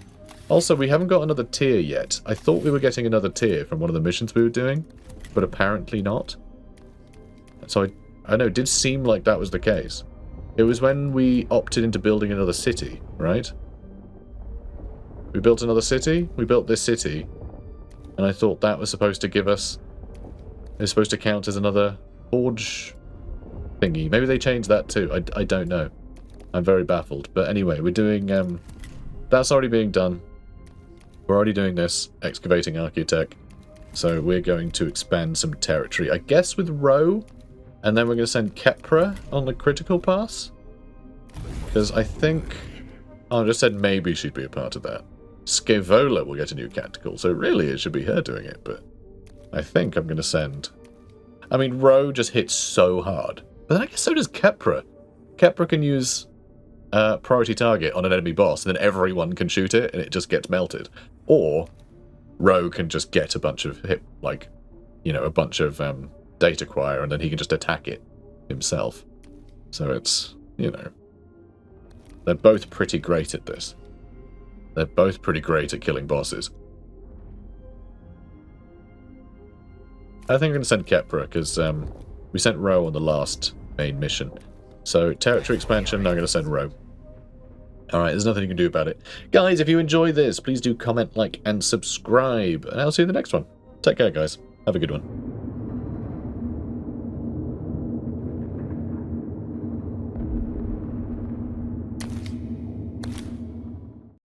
Also, we haven't got another tier yet. I thought we were getting another tier from one of the missions we were doing, but apparently not. So I know, it did seem like that was the case. It was when we opted into building another city, right? We built another city? We built this city. And I thought that was supposed to give us... It was supposed to count as another forge thingy. Maybe they changed that too. I don't know. I'm very baffled. But anyway, we're doing... that's already being done. We're already doing this. Excavating Archaeotech. So we're going to expand some territory. I guess with Roe. And then we're going to send Kepra on the critical pass. Because I think... Oh, I just said maybe she'd be a part of that. Scaevola will get a new tactical, so really it should be her doing it, but I think I'm going to send... I mean, Roe just hits so hard. But then I guess so does Kepra. Kepra can use priority target on an enemy boss, and then everyone can shoot it, and it just gets melted. Or Roe can just get a bunch of a bunch of data acquire, and then he can just attack it himself. So it's, they're both pretty great at this. They're both pretty great at killing bosses. I think I'm going to send Kepra, because we sent Roe on the last main mission. So, territory expansion, I'm going to send Roe. Alright, there's nothing you can do about it. Guys, if you enjoy this, please do comment, like, and subscribe. And I'll see you in the next one. Take care, guys. Have a good one.